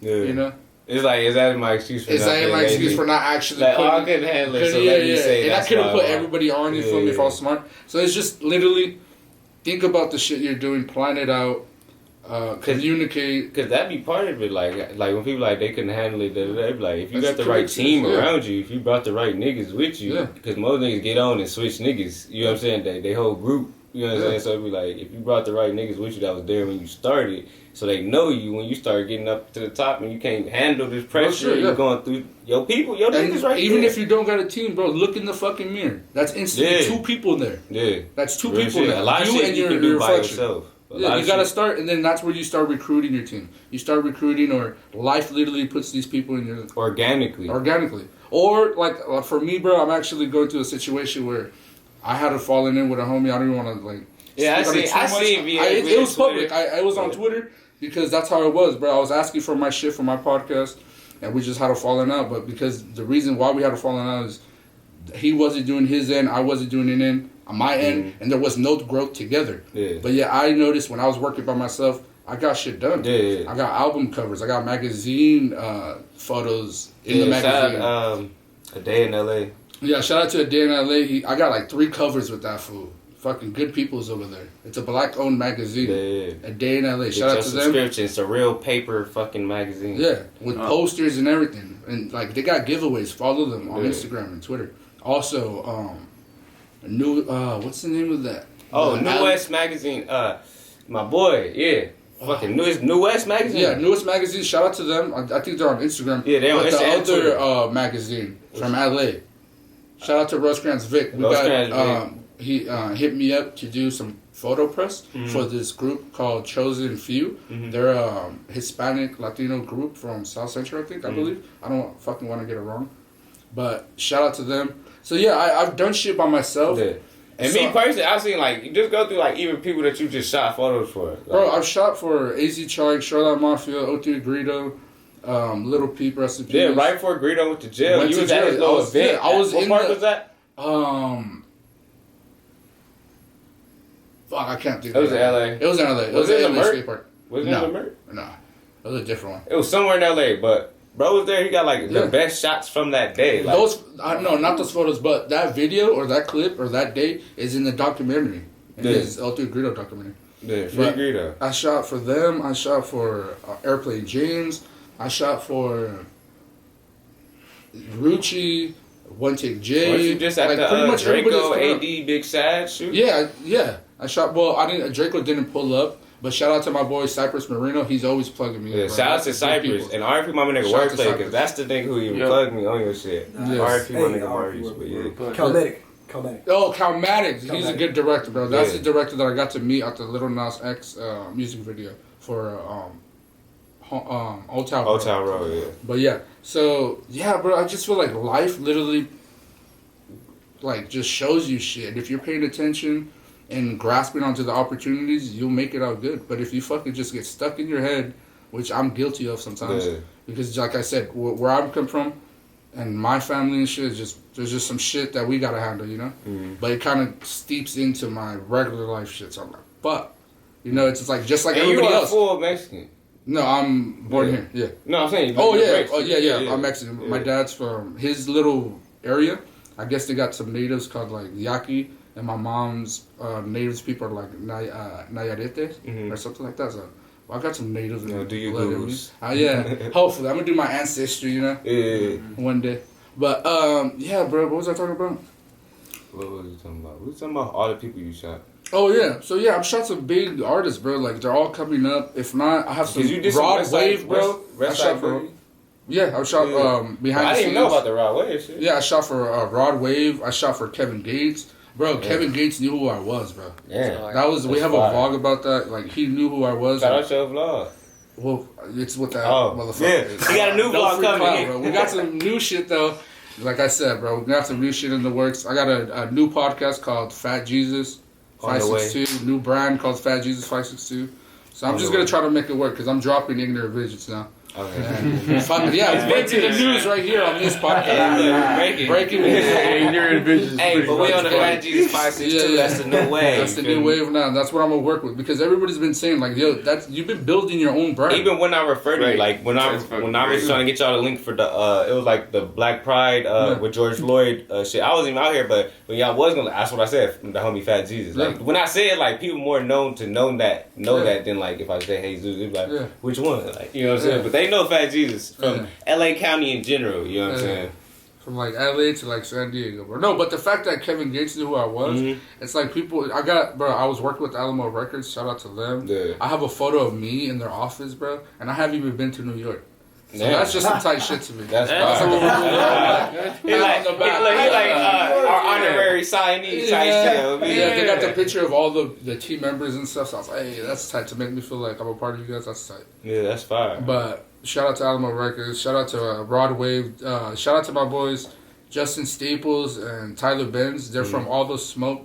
Yeah. You know. It's like, is that my excuse for? Is that my excuse for not actually? Like, I couldn't handle it. So let me say and that's I could have put everybody on you for me if I was smart. So it's just literally think about the shit you're doing, plan it out. Communicate, because that'd be part of it. Like when people like they couldn't handle it, they'd be like, if you got the right team around you, if you brought the right niggas with you, because most niggas get on and switch niggas. You know what I'm saying? They whole group. You know what I'm saying? So it'd be like, if you brought the right niggas with you that was there when you started, so they know you when you start getting up to the top and you can't handle this pressure. You're going through your people, your niggas right even there. if you don't got a team, bro, look in the fucking mirror. That's instantly 2 people there. Yeah, that's 2 people there. A lot of shit you can do by yourself. Yeah, you gotta start, and then that's where you start recruiting your team. You start recruiting, or life literally puts these people in your organically. Or like for me, bro, I'm actually going through a situation where I had a falling in with a homie. I don't even want to like. Yeah, I see. It was public. I was on Twitter because that's how it was, bro. I was asking for my shit for my podcast, and we just had a falling out. But because the reason why we had a falling out is he wasn't doing his end, I wasn't doing it in. On my end, and there was no growth together. Yeah. But yeah, I noticed when I was working by myself, I got shit done. I got album covers. I got magazine photos in the magazine. Shout out, A Day in L.A. Yeah, shout out to A Day in L.A. I got like 3 covers with that fool. Fucking good people's over there. It's a black-owned magazine. A Day in L.A. Shout out to them. It's a real paper fucking magazine. Yeah, with posters and everything. And like they got giveaways. Follow them on Instagram and Twitter. Also, New what's the name of that? New West magazine. My boy, fucking New West magazine. Yeah, New West magazine. Shout out to them. I think they're on Instagram. Yeah, they're on Instagram. The other magazine from LA. Shout out to Rosecrans Vic. He hit me up to do some photo press for this group called Chosen Few. They're a Hispanic Latino group from South Central, I think, I believe. I don't fucking want to get it wrong. But shout out to them. So yeah, I've done shit by myself. Yeah. And me personally, I've seen like, you just go through like even people that you just shot photos for. Like, bro, I've shot for AZ Charlie, Charlotte Mafia, O3 Greedo, Little Peep, rest in peace. Yeah, right before Greedo went to jail. Went you to was at his jail. little event. Yeah, I was what in part the- was that? Fuck, I can't think It was of in that. LA. It was in LA. It was it in in LA the skate park. Was it No. in the Merc? Nah, it was a different one. It was somewhere in LA, but bro was there. He got like Yeah. the best shots from that day. Like, No, not those photos, but that video or that clip or that day is in the documentary. It Yeah. is El Greedo documentary. yeah, free But Greedo. I shot for them. I shot for Airplane James. I shot for Rucci, One Take J. Weren't you just at like, the pretty much everybody Draco that's coming AD up. Big Sad shoot? Yeah. I shot. Well, I didn't. Draco didn't pull up, but shout out to my boy Cypress Marino. He's always plugging me. Yeah, bro. shout out to That's good Cypress. people. And RP my nigga Shout out to Wordplay, Cypress. because that's the nigga who even Yeah. plugged me on your shit. Yes. RP my Hey, nigga RP Maurice. But yeah. Calmatic. Calmatic. Oh, Calmatic. He's a Calmatic. good director, bro. That's Yeah. the director that I got to meet at the Little Nas X music video for Old Town Road. Old Town Road, yeah. But yeah, so yeah, bro. I just feel like life literally, like, just shows you shit. If you're paying attention and grasping onto the opportunities, you'll make it out good. But if you fucking just get stuck in your head, which I'm guilty of sometimes, Yeah. because like I said, where I'm come from, and my family and shit, there's just some shit that we gotta handle, you know. But it kind of steeps into my regular life shit. So I'm like, fuck, you know, it's just like And you everybody are else. full Mexican. No, I'm born here. Yeah. No, I'm saying. Oh you're yeah, Mexican. I'm Mexican. Yeah. My dad's from his little area. I guess they got some natives called like Yaqui, and my mom's natives people are like Nayaretes or something like that. So I got some natives. No, do you blood in me. Googles? Yeah, hopefully I'm gonna do my ancestry, you know, Yeah. one day. But yeah, bro, what was I talking about? What was you talking about? We was talking about all the people you shot. Oh yeah, so yeah, I've shot some big artists, bro. Like they're all coming up. If not, I have some Cause you did some Rod West Side- Wave, bro. West I Side shot for. Boogie? Yeah, I shot Yeah. behind I the didn't scenes. even know about the Rod Wave shit. Yeah, I shot for Rod Wave. I shot for Kevin Gates. Bro, Kevin Gates knew who I was, bro. Yeah. That was we That's have fire. a vlog about that. Like he knew who I was. Shout out your vlog. Well, it's with that Oh, motherfucker. yeah. He got a new Don't vlog freak coming. out, bro. We got some new shit though. Like I said, bro, we got some new shit in the works. I got a new podcast called Fat Jesus On the way. 562. New brand called Fat Jesus 562. So I'm On just the gonna way. try to make it work because I'm dropping ignorant visions now. Okay. Fuck, yeah, it's breaking the news right here on this podcast. Breaking news. Ignorant visions. Hey, but we on the Fat Jesus 562. Yeah. That's the new way. That's the new wave now. That's what I'm gonna work with because everybody's been saying like, yo, that's you've been building your own brand. Even when I referred to you, Right. like when I That's fucking was crazy. trying to get y'all the link for the it was like the Black Pride with George Floyd shit. I wasn't even out here, but when y'all was gonna, that's what I said. The homie Fat Jesus. Like Yeah. when I said like people more known to know Yeah. that than like if I say hey Zeus, it'd be like Yeah. which one? Like you know what I'm saying? Yeah. But they know Fat Jesus from Yeah. L.A. County in general. You know what I'm Yeah. saying? From like LA to like San Diego, bro. No, but the fact that Kevin Gates knew who I was, Mhm. it's like people. I was working with Alamo Records. Shout out to them. Yeah. I have a photo of me in their office, bro, and I haven't even been to New York. So Damn. that's just some tight shit to me. That's That's fire. what we're He like, on the back. he like our honorary signee type Yeah, shit. they got the picture of all the team members and stuff. So I was like, hey, that's tight to make me feel like I'm a part of you guys. That's tight. Yeah, that's fire. But shout out to Alamo Records. Shout out to Rod Wave. Shout out to my boys Justin Staples and Tyler Benz. They're from All the Smoke.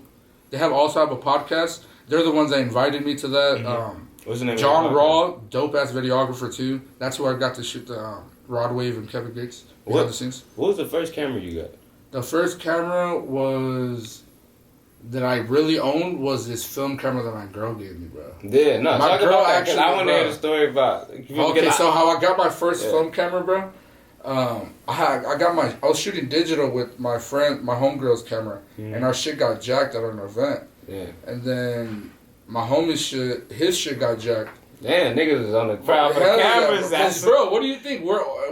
They also have a podcast. They're the ones that invited me to that. What's the name? John of the podcast? Raw, dope ass videographer too. That's where I got to shoot the Rod Wave and Kevin Gates behind What? the scenes. What was the first camera you got? The first camera that I really owned was this film camera that my girl gave me, bro. Yeah, no, My talk girl about that because I actually, want to hear bro. the story about. Okay, so how I got my first Yeah. film camera, bro? I was shooting digital with my homegirl's camera, and our shit got jacked at an event, Yeah. and then my homie's his shit got jacked. Damn, niggas is on the crowd for the Hell yeah, cameras. because, bro, what do you think?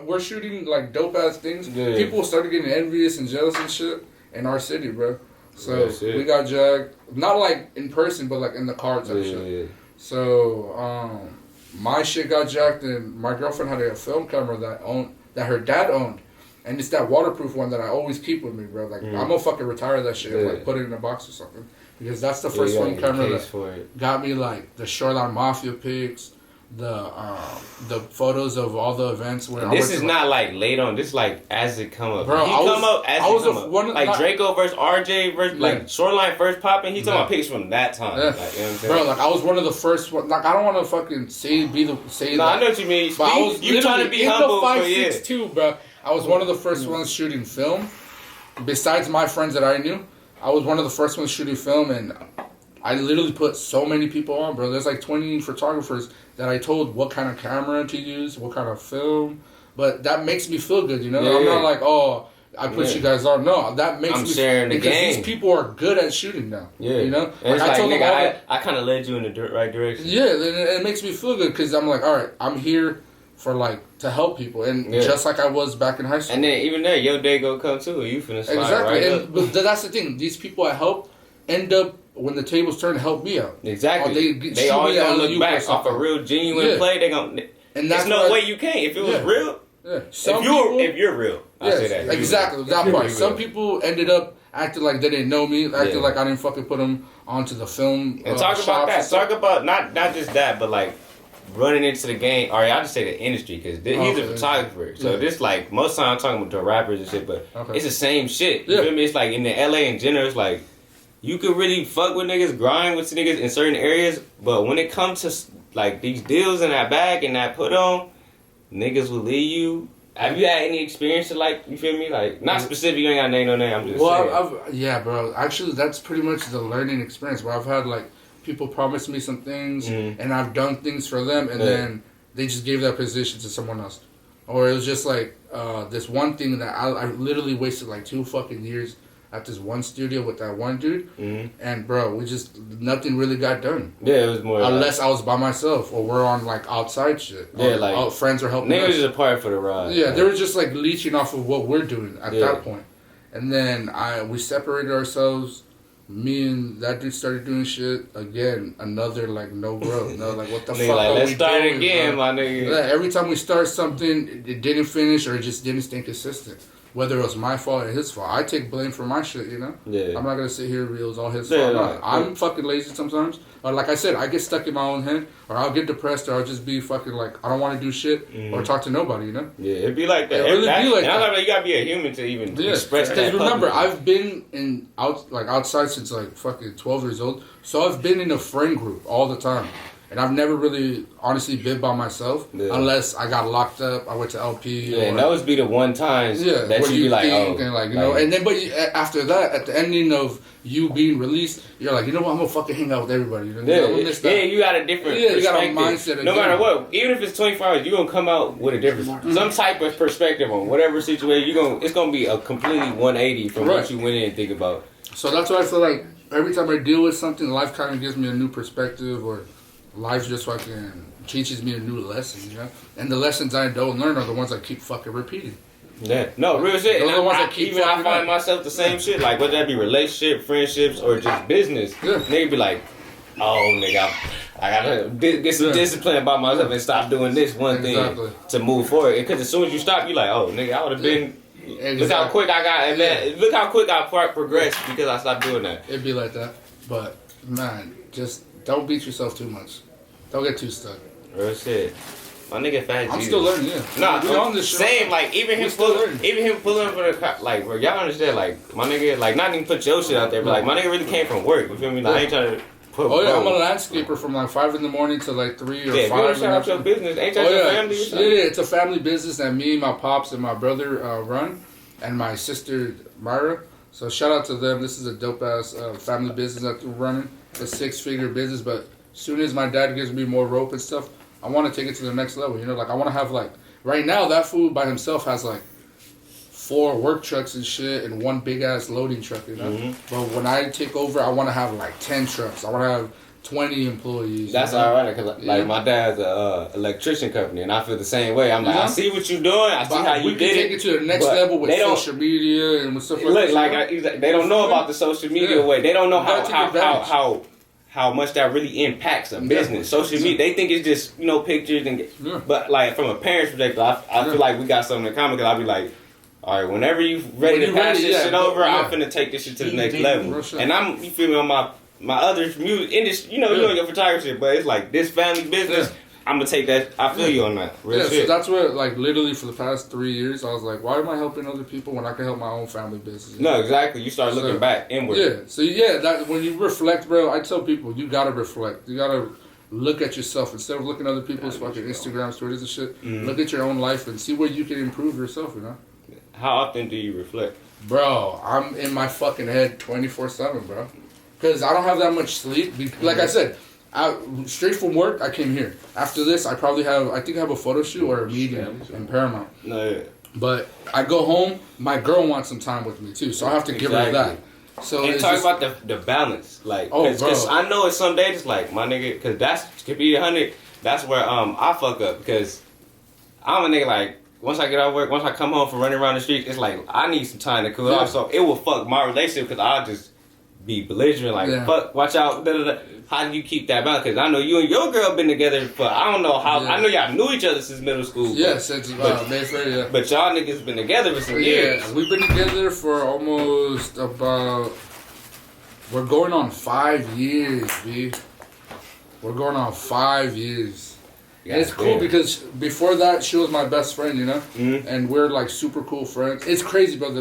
We're shooting like dope ass things. Yeah. People started getting envious and jealous and shit in our city, bro. So Real shit. we got jacked, not like in person, but like in the car type shit. Yeah. So my shit got jacked, and my girlfriend had a film camera that her dad owned, And it's that waterproof one that I always keep with me, bro. Like, I'm gonna fucking retire that shit and, like, put it in a box or something. Because that's the first one camera that got me, like, the Shoreline Mafia pics, the photos of all the events where this is not like late on. This is like as it come up. Bro, he come up as it come up. Like not, Draco versus RJ versus like Shoreline first popping. He talking about pictures from that time. Yeah. Like, you know what I'm saying? Bro, like I was one of the first. Like I don't want to fucking say. No, I know what you mean. But I was you trying to be humble, but yeah. 5'6", bro. I was one of the first ones shooting film. Besides my friends that I knew, I was one of the first ones shooting film, and I literally put so many people on, bro. There's like 20 photographers that I told what kind of camera to use, what kind of film. But that makes me feel good, you know? Yeah. I'm not like, oh, I put you guys on. No, that makes me sharing the because game. These people are good at shooting now. Yeah. You know? And like, it's like, nigga, I kind of led you in the right direction. Yeah, it makes me feel good because I'm like, all right, I'm here for like to help people, and just like I was back in high school. And then even there, your day go come too. You finna slide right up. But that's the thing. These people I help end up when the tables turn to help me out. Exactly. They always gonna look back off a real genuine play. They gonna. And there's no way you can't if it was real. Yeah. If you're real, I say that. Exactly that part. Some people ended up acting like they didn't know me, acting like I didn't fucking put them onto the film. And talk about that. Talk about not just that, but like running into the game. Or I'll just say the industry because he's a photographer. So this like most time I'm talking about the rappers and shit, but it's the same shit. You feel me? It's like in the LA in general, it's like you could really fuck with niggas, grind with niggas in certain areas, but when it comes to like these deals in that bag and that put on, niggas will leave you. Have you had any experience to like, you feel me? Like, not specific, you ain't got name no name, I'm just saying. Yeah, bro. Actually, that's pretty much the learning experience where I've had like people promise me some things and I've done things for them and then they just gave that position to someone else. Or it was just like this one thing that I literally wasted like 2 fucking years at this one studio with that one dude, and bro, nothing really got done. Yeah, it was more unless I was by myself or we're on like outside shit. Yeah, or, like friends are helping. Niggas was just a part for the ride. Yeah, they were just like leeching off of what we're doing at that point. And then we separated ourselves. Me and that dude started doing shit again. Another like no growth. No, like what the fuck? Like, are let's we start doing, again, bro? my nigga. Yeah, every time we start something, it didn't finish or it just didn't stay consistent. Whether it was my fault or his fault, I take blame for my shit. You know. Yeah. I'm not gonna sit here and it was all his fault. No, I'm fucking lazy sometimes. Or like I said, I get stuck in my own head, or I'll get depressed, or I'll just be fucking like I don't want to do shit or talk to nobody. You know. Yeah, it'd be like that. It really be like that. You gotta be a human to even express that. Because remember, I've been outside since like fucking 12 years old, so I've been in a friend group all the time. And I've never really, honestly, been by myself unless I got locked up. I went to LP. Yeah, and those be the one times that you be like, oh, and like you know. And then, but after that, at the ending of you being released, you're like, you know what? I'm gonna fucking hang out with everybody. You know? You got a different perspective. You got a mindset. No matter what, even if it's 24 hours, you gonna come out with a different, some type of perspective on whatever situation. It's gonna be a completely 180 from what you went in and think about. So that's why I feel like every time I deal with something, life kind of gives me a new perspective, or life just fucking teaches me a new lesson, you know? And the lessons I don't learn are the ones I keep fucking repeating. Yeah. No, real shit. Those are the ones that keep I find myself the same shit. Like, whether that be relationship, friendships, or just business. Yeah. Nigga be like, oh, nigga, I gotta get some discipline about myself and stop doing this one thing to move forward. Because as soon as you stop, you like, oh, nigga, I would have been... Look how quick I got, and man, look how quick I progressed because I stopped doing that. It'd be like that. But, man, just... don't beat yourself too much. Don't get too stuck. Real shit. My nigga Fat Jesus. I'm still learning, yeah. Nah, we on this show. Same, like, even him pulling for the, like, bro, y'all understand, like, my nigga, like, not even put your shit out there, but, like, my nigga really came from work, you feel me? Like, I ain't trying to put I'm a landscaper from, like, 5 in the morning to, like, 3 or 5. Yeah, if you want to shout out your business, ain't that your family or something? Yeah, it's a family business that me, my pops, and my brother run, and my sister, Myra. So, shout out to them. This is a dope-ass family business that we're running. It's a 6-figure business, but as soon as my dad gives me more rope and stuff, I want to take it to the next level. You know, like I want to have like right now that fool by himself has like 4 work trucks and shit and 1 big ass loading truck. You know, but when I take over, I want to have like 10 trucks. I want to have 20 employees. That's ironic because like my dad's a electrician company, and I feel the same way. I'm like, I see what you're doing. I see how you did it. Take it to the next level with social media and with stuff like that. They don't know about the social media way. They don't know how much that really impacts a business. Social media, they think it's just, you know, pictures and but like from a parent's perspective, I feel like we got something in common because I'll be like, all right, whenever you ready to pass this shit over, yeah. I'm finna take this shit to the next Real level. shit. And I'm, you feel me, on my other music industry, you doing your photography, but it's like this family business. Yeah. I'm gonna take that. I feel you on that. Real Yeah, shit. so that's what, like, literally for the past 3 years, I was like, why am I helping other people when I can help my own family business? No, exactly. You start looking back inward. Yeah, so yeah, that when you reflect, bro, I tell people, you gotta reflect. You gotta look at yourself. Instead of looking at other people's fucking Instagram stories and shit, look at your own life and see where you can improve yourself, you know? How often do you reflect? Bro, I'm in my fucking head 24/7, bro. Because I don't have that much sleep. Like I said, straight from work, I came here. After this, I think I have a photo shoot or a meeting in Paramount. No, yeah. But I go home, my girl wants some time with me too, so I have to give her that. So And it's talk just, about the balance, like, Oh, cause bro. I know it's some days like my nigga, cause that's to be 100. That's where I fuck up because I'm a nigga like once I get out of work, once I come home from running around the streets, it's like I need some time to cool off. So it will fuck my relationship because I'll just be belligerent, like fuck, watch out. Da, da, da. How do you keep that balance? Because I know you and your girl been together for I don't know how. Yeah. I know y'all knew each other since middle school. yes, it's Mayfair, yeah. But y'all niggas been together for some years. Yeah, we've been together for almost about. We're going on 5 years, B. We're going on 5 years. Yeah, it's cool because before that, she was my best friend, you know? Mhm. And we're like super cool friends. It's crazy, but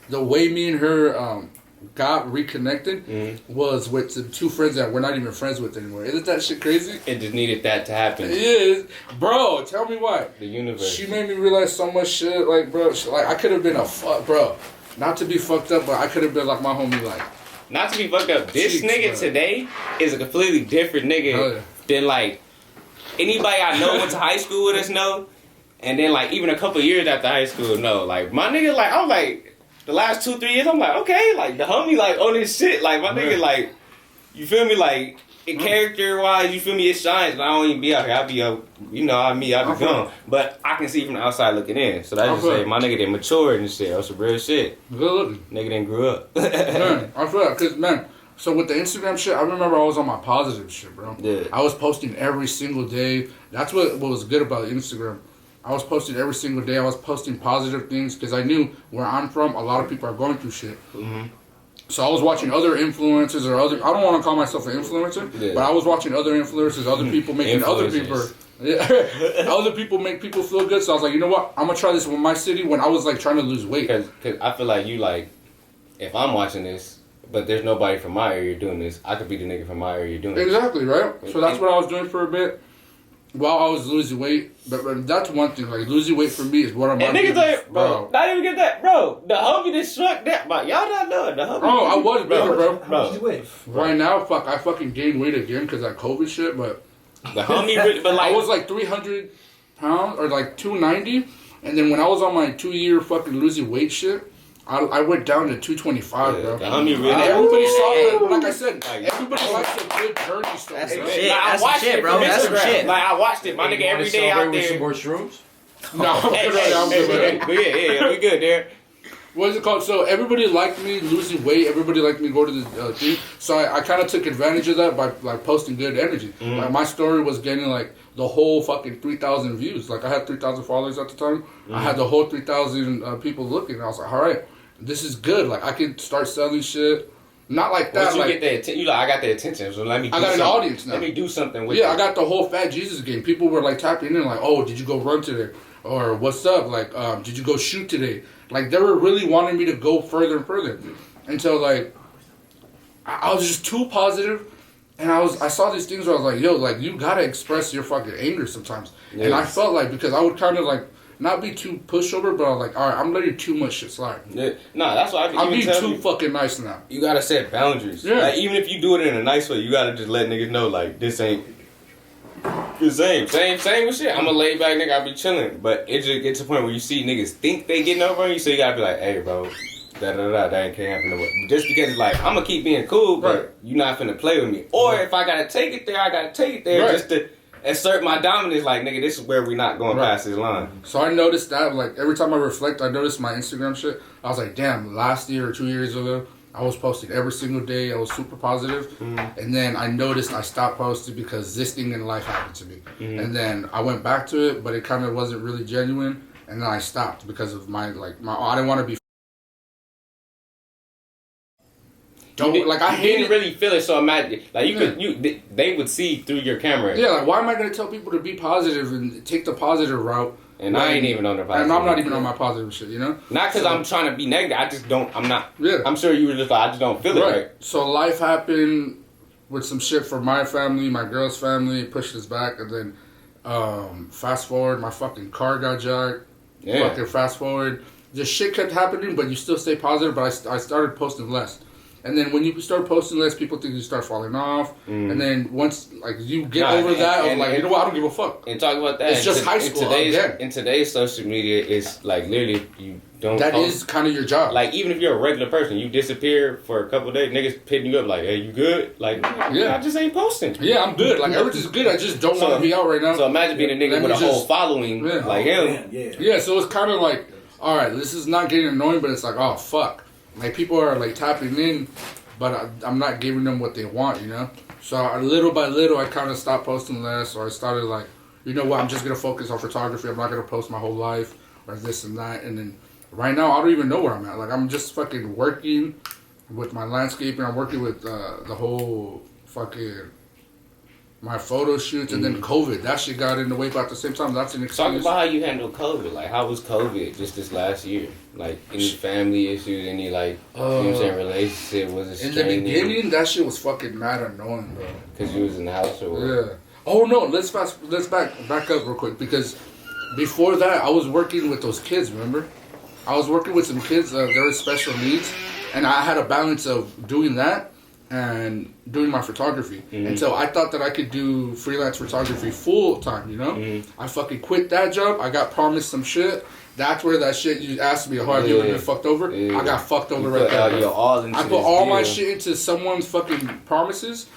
the way me and her got reconnected was with the two friends that we're not even friends with anymore. Isn't that shit crazy? It just needed that to happen. It is. Bro, tell me why. The universe. She made me realize so much shit. Like, bro, like I could have been bro. Not to be fucked up, but I could have been like my homie, like. Not to be fucked up, this Cheeks, nigga bro. today is a completely different nigga Oh, yeah. than like anybody I know went to high school with us know, and then like even a couple years after high school know. Like my nigga, like I'm like the last 2-3 years, I'm like okay, like the homie like on this shit, like my nigga like you feel me like. Character wise, you feel me? It shines, but I don't even be out here. I be up, I be gone. But I can see from the outside looking in. So that's just say my nigga didn't mature and shit. That's some real shit. Good looking. Nigga didn't grow up. Man, I feel that, cause man, so with the Instagram shit, I remember I was on my positive shit, bro. Yeah. I was posting every single day. That's what was good about Instagram. I was posting every single day. I was posting positive things because I knew where I'm from, a lot of people are going through shit. Mm-hmm. So I was watching other influencers or other. I don't want to call myself an influencer, but I was watching other influencers, other people making other people. Yeah, other people make people feel good. So I was like, you know what? I'm gonna try this with my city when I was like trying to lose weight. Cause I feel like you like, if I'm watching this, but there's nobody from my area doing this, I could be the nigga from my area doing this. Exactly, right? So that's what I was doing for a bit while I was losing weight. But that's one thing. Like losing weight for me is what I'm. And niggas like, bro, not even get that, bro. The homie that struck that, but y'all not know the homie. Oh, I was bigger, bro. How much did you weigh? Right now, I fucking gained weight again because of that COVID shit. But The homie, really, but like I was like 300 pounds or like 290, and then when I was on my 2-year fucking losing weight shit, I went down to 225, bro. the homie really. And everybody saw Hey, that, like I said, everybody likes a good journey story. That's bro. some shit. Like, I That's some watched shit, it bro. from That's some Instagram. shit. Like I watched it, my nigga, every day out With some there. more shrooms? No, I'm Hey, good right now. I'm good right now. yeah, we good there. What is it called? So everybody liked me losing weight. Everybody liked me go to the gym. So I kind of took advantage of that by like posting good energy. Like my story was getting like the whole fucking 3,000 views. Like I had 3,000 followers at the time. I had the whole 3,000 people looking. I was like, all right, this is good. Like I can start selling shit. Not like that. Once you like, get the attention, you like I got the attention, so let me. Do I got an something. audience now. Let me do something with. yeah, it. I got the whole Fat Jesus game. People were like tapping in, like, "Oh, did you go run today?" Or "What's up?" Like, "Did you go shoot today?" Like, they were really wanting me to go further and further. And so, like, I was just too positive, and I saw these things where I was like, "Yo, like, you gotta express your fucking anger sometimes." Yes. And I felt like because I would kind of like not be too pushover, but I was like, "All right, I'm letting too much shit slide." Yeah. No, that's why I'm being too you. fucking nice now. You gotta set boundaries. Yeah. Like, even if you do it in a nice way, you gotta just let niggas know like this ain't. The same with shit. I'm a laid back nigga. I be chilling, but it just gets to the point where you see niggas think they getting over on you, so you gotta be like, hey, bro, that ain't can't happen no more. Just because it's like I'm gonna keep being cool, but Right. you not finna play with me. Or if I gotta take it there, I gotta take it there Right. just to assert my dominance. Like nigga, this is where we not going Right. past this line. So I noticed that, like, every time I reflect, I noticed my Instagram shit. I was like, damn, last year or 2 years ago, I was posting every single day. I was super positive. And then I noticed I stopped posting because this thing in life happened to me. And then I went back to it, but it kind of wasn't really genuine. and then I stopped because of my I didn't want to be. I didn't really feel it, so imagine they would see through your camera. Yeah, like why am I gonna tell people to be positive and take the positive route? And I ain't even on the positive. And I'm not even on my positive shit, you know? Not because I'm trying to be negative. I just don't. I'm not. Yeah. I'm sure you were just like, I just don't feel it right. So life happened with some shit for my family, my girl's family, pushed us back, and then fast forward, my fucking car got jacked. Yeah. Fucking fast forward. Just shit kept happening, but you still stay positive, but I started posting less. And then when you start posting less, people think you start falling off. And then once you get over that, you know what, I don't give a fuck. And talk about that. It's just high school. In today's social media, it's like literally you don't. That is kind of your job. Like even if you're a regular person, you disappear for a couple of days, niggas pitting you up like, "Hey, you good?" Like, yeah, I just ain't posting. Yeah, I'm good. Like everything's good. I just don't want to be out right now. So imagine being a nigga with a whole following like him. Yeah. So it's kind of like, all right, this is not getting annoying, but it's like, oh fuck, like people are like tapping in. But I'm not giving them what they want, you know? So little by little, I kind of stopped posting less, or I started like, you know what, I'm just going to focus on photography. I'm not going to post my whole life, or this and that. And then right now, I don't even know where I'm at. Like, I'm just fucking working with my landscaping. I'm working with the whole fucking, my photo shoots, and then COVID. That shit got in the way, but at the same time, that's an excuse. Talk about how you handled COVID. Like, how was COVID just this last year? Like, any family issues, any, like, you know what I'm saying, relationship? Was it straining? In the beginning, that shit was fucking mad annoying, bro. Because you was in the house or what? Yeah. Oh, no, let's back up real quick, because before that, I was working with those kids, remember? I was working with some kids, they were special needs, and I had a balance of doing that and doing my photography. And so I thought that I could do freelance photography full time, you know? I fucking quit that job. I got promised some shit. That's where that shit you asked me, have you ever been fucked over? I got fucked over right there. I put all my shit into someone's fucking promises,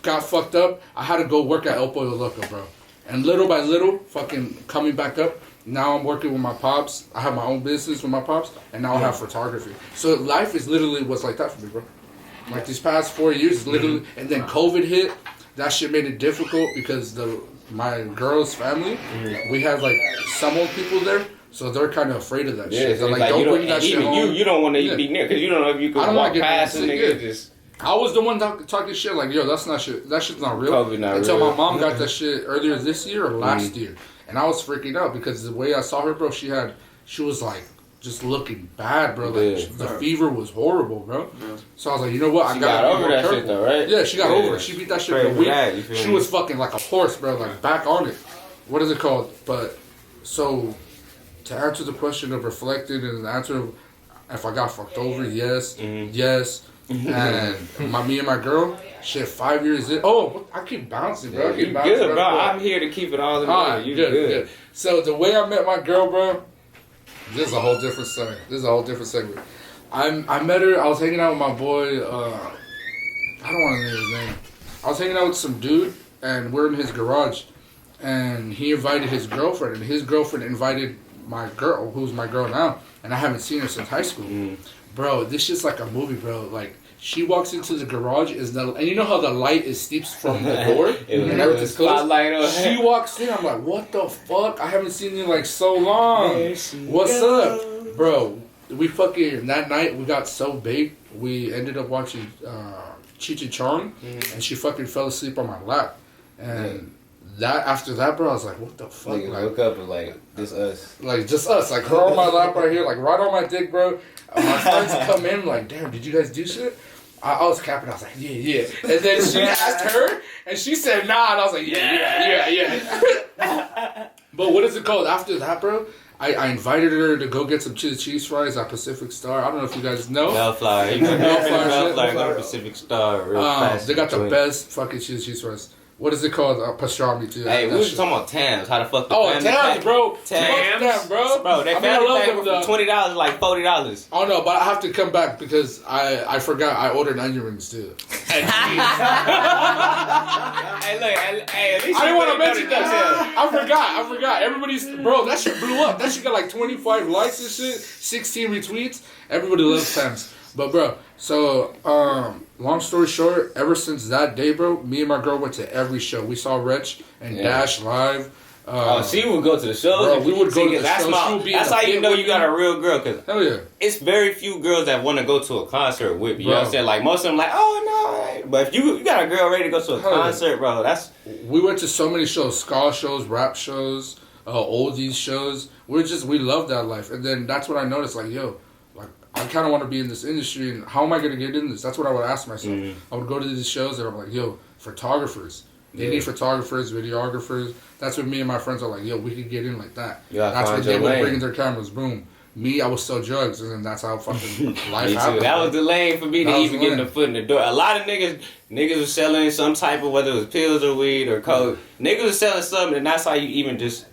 got fucked up. I had to go work at El Pollo Loco, bro. And little by little, fucking coming back up. Now I'm working with my pops. I have my own business with my pops, and now I have photography. So life is literally was like that for me, bro. Like these past 4 years, literally, and then COVID hit. That shit made it difficult because my girl's family, we have like some old people there, so they're kind of afraid of that shit. They're like, don't bring that shit home. You don't want to be near because you don't know if you can walk past and nigga just. I was the one talking shit like, yo, that's not shit. That shit's not real. COVID not Until real. My mom got that shit earlier this year or last year, and I was freaking out because the way I saw her, bro, she was like. Just looking bad, bro. Like the fever was horrible, bro. Yeah. So I was like, you know what? I got over that shit though, right? Yeah, she got over it. She beat that shit for a week. She was fucking like a horse, bro. Like back on it. What is it called? But so to answer the question of reflecting and the answer of if I got fucked over, yes, yes. And me and my girl, shit, 5 years in. Oh, I keep bouncing, bro. I keep bouncing, good, bro. I'm here to keep it all in mind. You good. So the way I met my girl, bro. This is a whole different story. This is a whole different segment. I met her. I was hanging out with my boy. I don't want to name his name. I was hanging out with some dude, and we're in his garage, and he invited his girlfriend, and his girlfriend invited my girl, who's my girl now, and I haven't seen her since high school. Bro, this shit's like a movie, bro. Like she walks into the garage, and you know how the light steeps from the door and everything's closed. She walks in, I'm like, what the fuck? I haven't seen you like so long. What's up, bro? We fucking that night we got so big, we ended up watching Cheech and Chong, and she fucking fell asleep on my lap, and. After that, bro, I was like, what the fuck? Like, look up and like, this us. Like, just us. Like, her on my lap right here, like, right on my dick, bro. My friends come in, like, damn, did you guys do shit? I was capping. I was like, yeah. And then she asked her, and she said, nah. And I was like, yeah. But what is it called? After that, bro, I invited her to go get some chili cheese fries at Pacific Star. I don't know if you guys know. Bellflower. You know Bellflower. Go to Pacific Star real fast. They got the best fucking chili cheese fries. What is it called? Pastrami too. Hey, we was talking about Tams. How the fuck the family Tams, bro. Tams, bro. Bro, they family pack for $20, like $40. Oh no, but I have to come back because I forgot I ordered onion rings too. Hey, look, hey, at least I didn't want to mention that. I forgot. Everybody's bro. That shit blew up. That shit got like 25 likes and shit, 16 retweets. Everybody loves Tams. But bro, so long story short, ever since that day, bro, me and my girl went to every show. We saw Wretch and Dash live, She would go to the shows. Bro, we would go to the that's shows. She would be in that's the how you pit know with you got me. a real girl. Cause Hell yeah. it's very few girls that want to go to a concert with you. You know what I'm Bro. saying? Like most of them, like, oh no. But if you got a girl ready to go to a Hell yeah. concert, bro, that's We went to so many shows, ska shows, rap shows, oldies shows. We love that life. And then that's what I noticed, like, yo, like, I kind of want to be in this industry, and how am I going to get in this? That's what I would ask myself. I would go to these shows, and I'm like, yo, photographers. They need photographers, videographers. That's what me and my friends are like, yo, we could get in like that. Yeah, that's find what they your would lane. bring their cameras, boom. Me, I would sell drugs, and then that's how fucking life me too. happened. That was the lane for me to That was even the get the lane. foot in the door. A lot of niggas was selling some type of, whether it was pills or weed or coke. Niggas was selling something, and that's how you even just,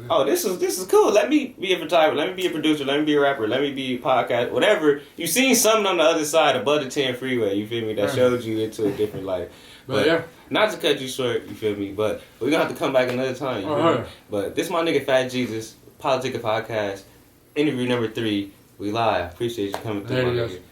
oh, this is cool. Let me be a photographer. Let me be a producer. Let me be a rapper. Let me be a podcast. Whatever. You seen something on the other side above the 10 freeway. You feel me? That showed you into a different life. But yeah. Not to cut you short, you feel me? But we're gonna have to come back another time. You feel me? Alright. But this my nigga Fat Jesus, Politica Podcast, interview number 3. We live. Appreciate you coming through, There my you nigga. go.